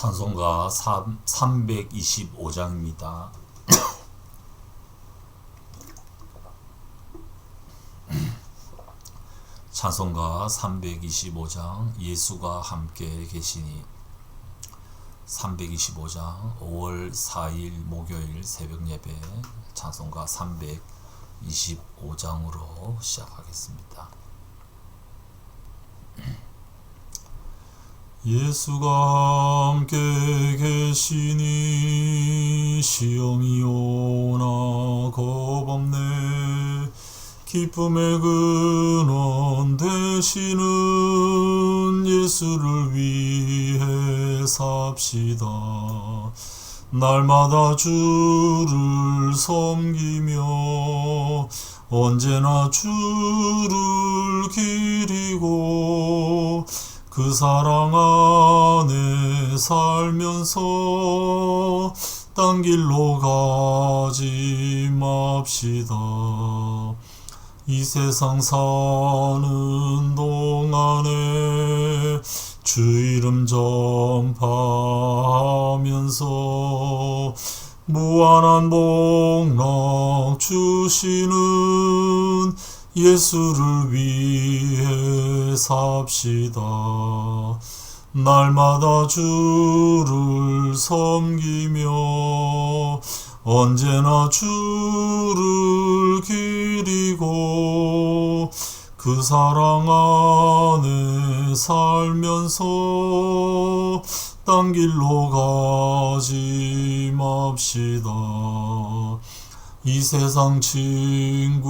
찬송가 325장입니다. 찬송가 325장 예수가 함께 계시니 325장 5월 4일 목요일 새벽 예배 찬송가 325장으로 시작하겠습니다. 예수가 함께 계시니 시험이 오나 겁없네. 기쁨의 근원 되시는 예수를 위해 삽시다. 날마다 주를 섬기며 언제나 주를 기리고 그 사랑 안에 살면서 딴 길로 가지 맙시다. 이 세상 사는 동안에 주 이름 전파하면서 무한한 복락 주시는 예수를 위해 삽시다. 날마다 주를 섬기며 언제나 주를 기리고 그 사랑 안에 살면서 딴 길로 가지 맙시다. 이 세상 친구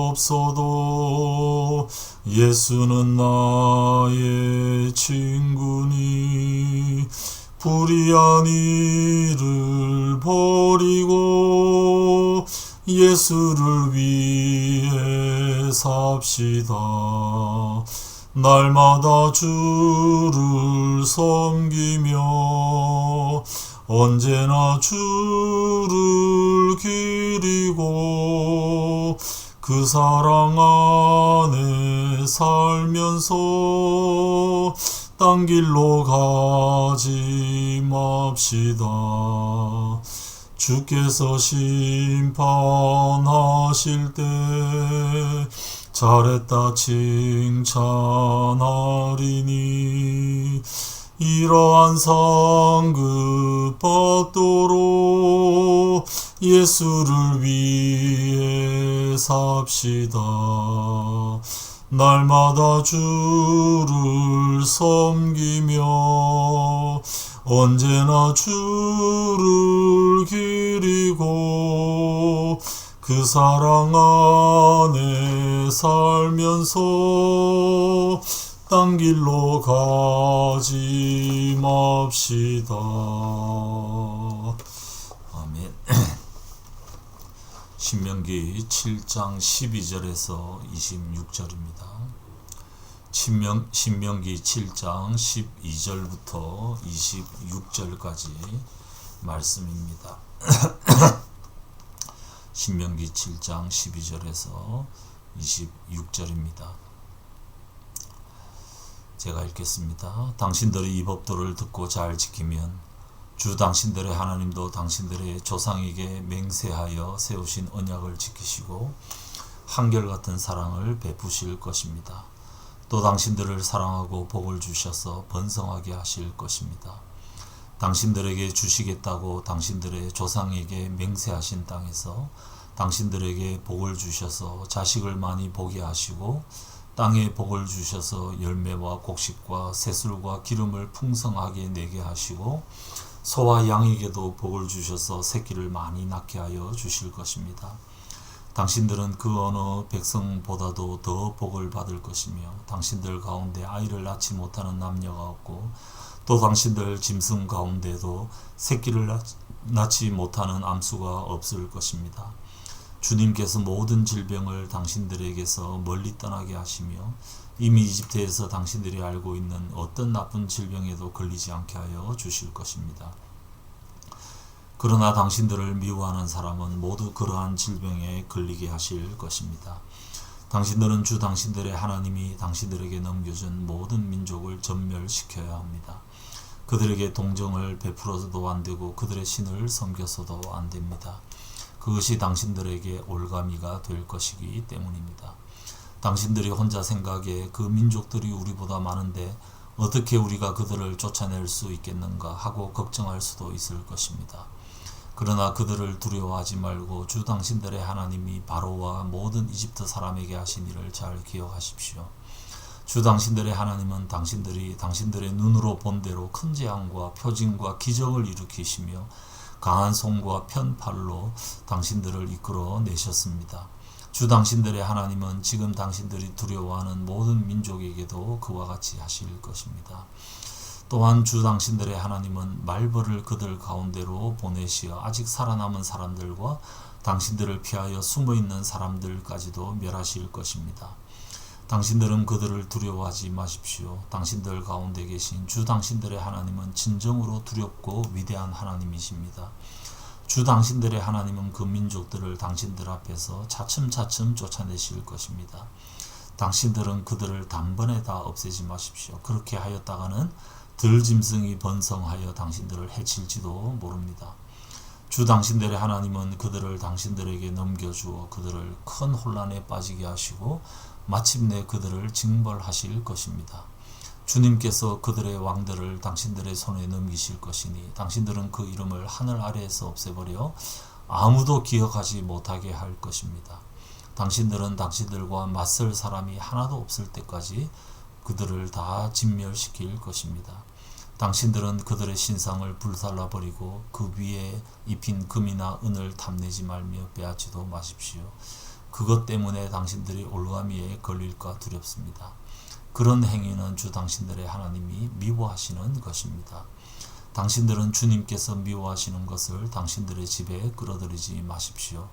없어도 예수는 나의 친구니 불의한 일을 버리고 예수를 위해 삽시다. 날마다 주를 섬기며 언제나 주를 기리고 그 사랑 안에 살면서 딴 길로 가지 맙시다. 주께서 심판하실 때 잘했다 칭찬하리니 이러한 상급 받도록 예수를 위해 삽시다. 날마다 주를 섬기며 언제나 주를 기리고 그 사랑 안에 살면서 딴 길로 가지 맙시다. 아멘. 신명기 7장 12절에서 26절입니다. 신명기 7장 12절부터 26절까지 말씀입니다. 신명기 7장 12절에서 26절입니다. 제가 읽겠습니다. 당신들의 이 법도를 듣고 잘 지키면 주 당신들의 하나님도 당신들의 조상에게 맹세하여 세우신 언약을 지키시고 한결같은 사랑을 베푸실 것입니다. 또 당신들을 사랑하고 복을 주셔서 번성하게 하실 것입니다. 당신들에게 주시겠다고 당신들의 조상에게 맹세하신 땅에서 당신들에게 복을 주셔서 자식을 많이 보게 하시고 땅에 복을 주셔서 열매와 곡식과 새술과 기름을 풍성하게 내게 하시고 소와 양에게도 복을 주셔서 새끼를 많이 낳게 하여 주실 것입니다. 당신들은 그 어느 백성보다도 더 복을 받을 것이며 당신들 가운데 아이를 낳지 못하는 남녀가 없고 또 당신들 짐승 가운데도 새끼를 낳지 못하는 암수가 없을 것입니다. 주님께서 모든 질병을 당신들에게서 멀리 떠나게 하시며 이미 이집트에서 당신들이 알고 있는 어떤 나쁜 질병에도 걸리지 않게 하여 주실 것입니다. 그러나 당신들을 미워하는 사람은 모두 그러한 질병에 걸리게 하실 것입니다. 당신들은 주 당신들의 하나님이 당신들에게 넘겨준 모든 민족을 전멸시켜야 합니다. 그들에게 동정을 베풀어서도 안 되고 그들의 신을 섬겨서도 안 됩니다. 그것이 당신들에게 올가미가 될 것이기 때문입니다. 당신들이 혼자 생각에 그 민족들이 우리보다 많은데 어떻게 우리가 그들을 쫓아낼 수 있겠는가 하고 걱정할 수도 있을 것입니다. 그러나 그들을 두려워하지 말고 주 당신들의 하나님이 바로와 모든 이집트 사람에게 하신 일을 잘 기억하십시오. 주 당신들의 하나님은 당신들이 당신들의 눈으로 본 대로 큰 재앙과 표징과 기적을 일으키시며 강한 손과 편팔로 당신들을 이끌어 내셨습니다. 주 당신들의 하나님은 지금 당신들이 두려워하는 모든 민족에게도 그와 같이 하실 것입니다. 또한 주 당신들의 하나님은 말벌을 그들 가운데로 보내시어 아직 살아남은 사람들과 당신들을 피하여 숨어있는 사람들까지도 멸하실 것입니다. 당신들은 그들을 두려워하지 마십시오. 당신들 가운데 계신 주 당신들의 하나님은 진정으로 두렵고 위대한 하나님이십니다. 주 당신들의 하나님은 그 민족들을 당신들 앞에서 차츰차츰 쫓아내실 것입니다. 당신들은 그들을 단번에 다 없애지 마십시오. 그렇게 하였다가는 들짐승이 번성하여 당신들을 해칠지도 모릅니다. 주 당신들의 하나님은 그들을 당신들에게 넘겨주어 그들을 큰 혼란에 빠지게 하시고 마침내 그들을 징벌하실 것입니다. 주님께서 그들의 왕들을 당신들의 손에 넘기실 것이니 당신들은 그 이름을 하늘 아래에서 없애버려 아무도 기억하지 못하게 할 것입니다. 당신들은 당신들과 맞설 사람이 하나도 없을 때까지 그들을 다 진멸시킬 것입니다. 당신들은 그들의 신상을 불살라버리고 그 위에 입힌 금이나 은을 탐내지 말며 빼앗지도 마십시오. 그것 때문에 당신들이 올가미에 걸릴까 두렵습니다. 그런 행위는 주 당신들의 하나님이 미워하시는 것입니다. 당신들은 주님께서 미워하시는 것을 당신들의 집에 끌어들이지 마십시오.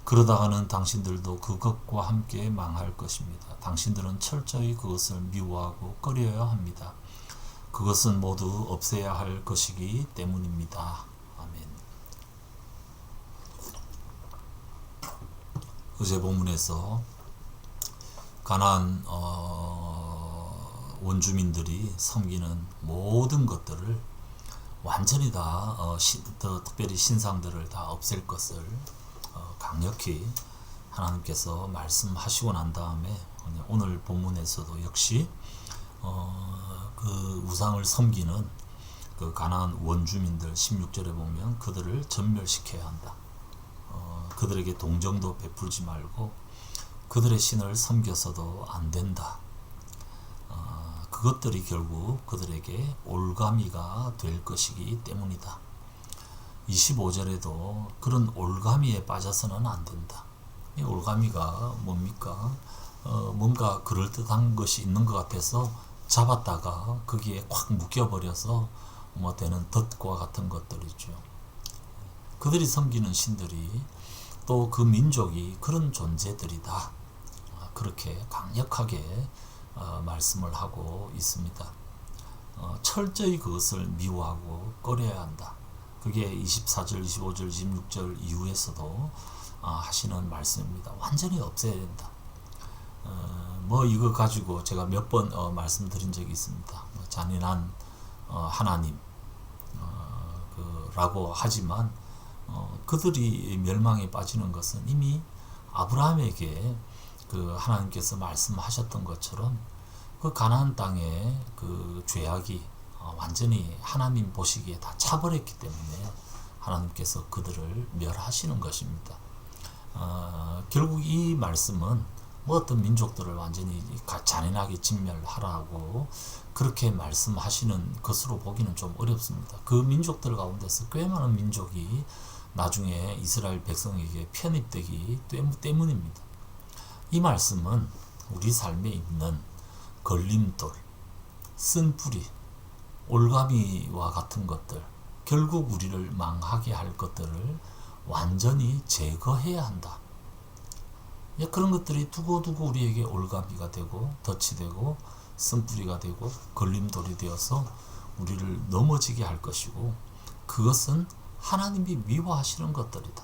그러다가는 당신들도 그것과 함께 망할 것입니다. 당신들은 철저히 그것을 미워하고 꺼려야 합니다. 그것은 모두 없애야 할 것이기 때문입니다. 아멘. 어제 본문에서 가나안 원주민들이 섬기는 모든 것들을 완전히 다 특별히 신상들을 다 없앨 것을 강력히 하나님께서 말씀하시고 난 다음에 오늘 본문에서도 역시 그 우상을 섬기는 그 가나안 원주민들 16절에 보면 그들을 전멸시켜야 한다. 그들에게 동정도 베풀지 말고 그들의 신을 섬겨서도 안 된다. 그것들이 결국 그들에게 올가미가 될 것이기 때문이다. 25절에도 그런 올가미에 빠져서는 안 된다. 이 올가미가 뭡니까? 뭔가 그럴듯한 것이 있는 것 같아서 잡았다가 거기에 확 묶여버려서 되는 덫과 같은 것들이죠. 그들이 섬기는 신들이 또 그 민족이 그런 존재들이다. 그렇게 강력하게 말씀을 하고 있습니다. 철저히 그것을 미워하고 꺼려야 한다. 그게 24절, 25절, 26절 이후에서도 하시는 말씀입니다. 완전히 없애야 된다. 이거 가지고 제가 몇 번 말씀드린 적이 있습니다. 잔인한 하나님 라고 하지만 그들이 멸망에 빠지는 것은 이미 아브라함에게 그 하나님께서 말씀하셨던 것처럼 그 가나안 땅의 그 죄악이 완전히 하나님 보시기에 다 차버렸기 때문에 하나님께서 그들을 멸하시는 것입니다. 결국 이 말씀은 어떤 민족들을 완전히 잔인하게 진멸하라고 그렇게 말씀하시는 것으로 보기는 좀 어렵습니다. 그 민족들 가운데서 꽤 많은 민족이 나중에 이스라엘 백성에게 편입되기 때문입니다. 이 말씀은 우리 삶에 있는 걸림돌, 쓴뿌리, 올가미와 같은 것들, 결국 우리를 망하게 할 것들을 완전히 제거해야 한다. 그런 것들이 두고두고 우리에게 올가미가 되고 덫이 되고 쓴뿌리가 되고 걸림돌이 되어서 우리를 넘어지게 할 것이고 그것은 하나님이 미워하시는 것들이다.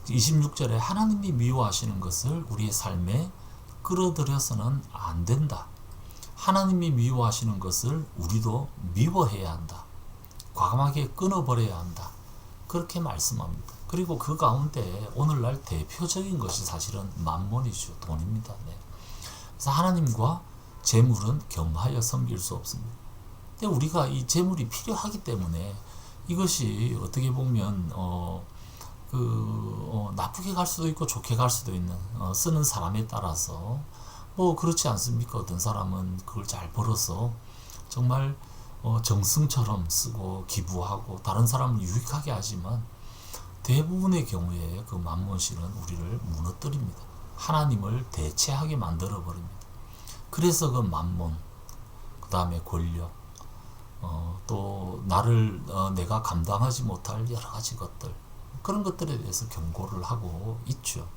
26절에 하나님이 미워하시는 것을 우리의 삶에 끌어들여서는 안 된다. 하나님이 미워하시는 것을 우리도 미워해야 한다. 과감하게 끊어버려야 한다. 그렇게 말씀합니다. 그리고 그 가운데 오늘날 대표적인 것이 사실은 만몬이죠. 돈입니다. 네. 그래서 하나님과 재물은 겸하여 섬길 수 없습니다. 근데 우리가 이 재물이 필요하기 때문에 이것이 어떻게 보면 나쁘게 갈 수도 있고 좋게 갈 수도 있는 쓰는 사람에 따라서 뭐 그렇지 않습니까? 어떤 사람은 그걸 잘 벌어서 정말 정승처럼 쓰고 기부하고 다른 사람을 유익하게 하지만 대부분의 경우에 그 만몬실은 우리를 무너뜨립니다. 하나님을 대체하게 만들어 버립니다. 그래서 그 만몬, 그 다음에 권력, 또 나를 내가 감당하지 못할 여러 가지 것들, 그런 것들에 대해서 경고를 하고 있죠.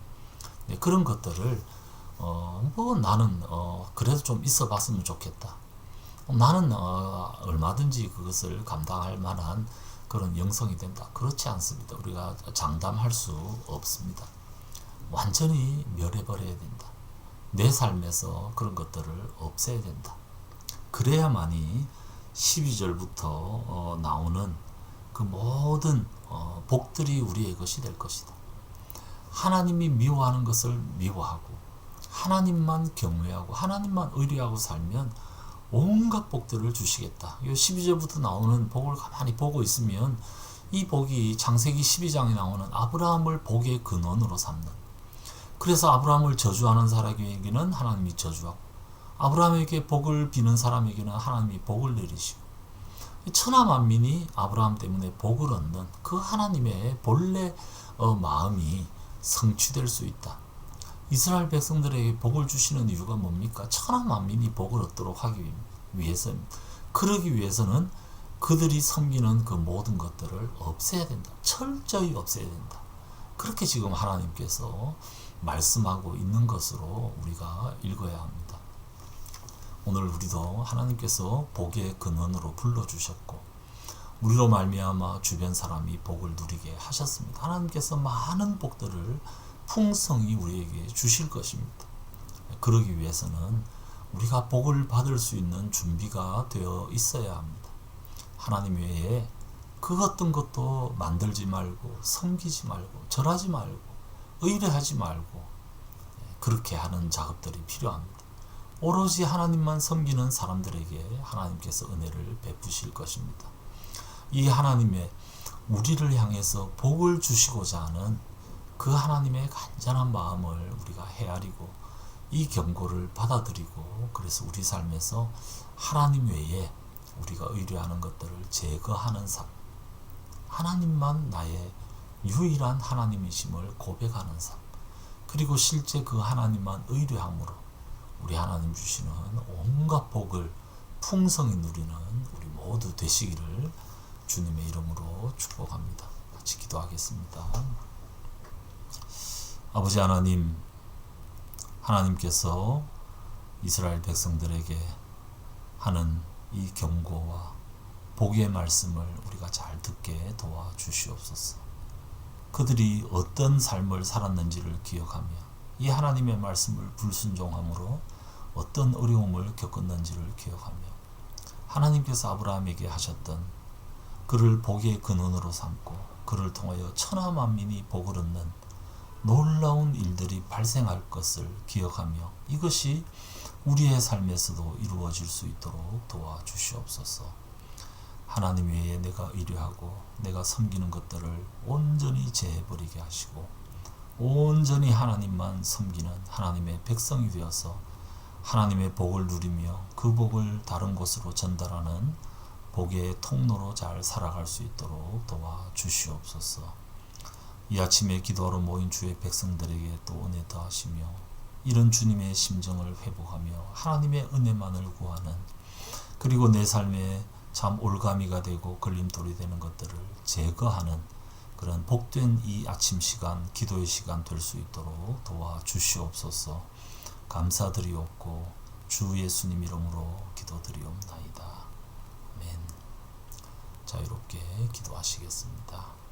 네, 그런 것들을 뭐 나는 그래도 좀 있어 봤으면 좋겠다. 나는 얼마든지 그것을 감당할 만한 그런 영성이 된다. 그렇지 않습니다. 우리가 장담할 수 없습니다. 완전히 멸해버려야 된다. 내 삶에서 그런 것들을 없애야 된다. 그래야만이 12절부터 나오는 그 모든 복들이 우리의 것이 될 것이다. 하나님이 미워하는 것을 미워하고 하나님만 경외하고 하나님만 의뢰하고 살면 온갖 복들을 주시겠다. 이 12절부터 나오는 복을 가만히 보고 있으면 이 복이 창세기 12장에 나오는 아브라함을 복의 근원으로 삼는, 그래서 아브라함을 저주하는 사람에게는 하나님이 저주하고 아브라함에게 복을 비는 사람에게는 하나님이 복을 내리시고 천하만민이 아브라함 때문에 복을 얻는 그 하나님의 본래 마음이 성취될 수 있다. 이스라엘 백성들에게 복을 주시는 이유가 뭡니까? 천하만민이 복을 얻도록 하기 위해서입니다. 그러기 위해서는 그들이 섬기는 그 모든 것들을 없애야 된다. 철저히 없애야 된다. 그렇게 지금 하나님께서 말씀하고 있는 것으로 우리가 읽어야 합니다. 오늘 우리도 하나님께서 복의 근원으로 불러주셨고 우리로 말미암아 주변 사람이 복을 누리게 하셨습니다. 하나님께서 많은 복들을 풍성히 우리에게 주실 것입니다. 그러기 위해서는 우리가 복을 받을 수 있는 준비가 되어 있어야 합니다. 하나님 외에 그 어떤 것도 만들지 말고 섬기지 말고 절하지 말고 의뢰하지 말고 그렇게 하는 작업들이 필요합니다. 오로지 하나님만 섬기는 사람들에게 하나님께서 은혜를 베푸실 것입니다. 이 하나님의 우리를 향해서 복을 주시고자 하는 그 하나님의 간절한 마음을 우리가 헤아리고 이 경고를 받아들이고 그래서 우리 삶에서 하나님 외에 우리가 의뢰하는 것들을 제거하는 삶, 하나님만 나의 유일한 하나님이심을 고백하는 삶, 그리고 실제 그 하나님만 의뢰함으로 우리 하나님 주시는 온갖 복을 풍성히 누리는 우리 모두 되시기를 주님의 이름으로 축복합니다. 같이 기도하겠습니다. 아버지 하나님, 하나님께서 이스라엘 백성들에게 하는 이 경고와 복의 말씀을 우리가 잘 듣게 도와주시옵소서. 그들이 어떤 삶을 살았는지를 기억하며 이 하나님의 말씀을 불순종함으로 어떤 어려움을 겪었는지를 기억하며 하나님께서 아브라함에게 하셨던 그를 복의 근원으로 삼고 그를 통하여 천하만민이 복을 얻는 놀라운 일들이 발생할 것을 기억하며 이것이 우리의 삶에서도 이루어질 수 있도록 도와주시옵소서. 하나님 외에 내가 의뢰하고 내가 섬기는 것들을 온전히 제해버리게 하시고 온전히 하나님만 섬기는 하나님의 백성이 되어서 하나님의 복을 누리며 그 복을 다른 곳으로 전달하는 복의 통로로 잘 살아갈 수 있도록 도와주시옵소서. 이 아침에 기도하러 모인 주의 백성들에게 또 은혜 더하시며 이런 주님의 심정을 회복하며 하나님의 은혜만을 구하는, 그리고 내 삶에 참 올가미가 되고 걸림돌이 되는 것들을 제거하는 그런 복된 이 아침 시간, 기도의 시간 될 수 있도록 도와주시옵소서. 감사드리옵고 주 예수님 이름으로 기도드리옵나이다. 아멘. 자유롭게 기도하시겠습니다.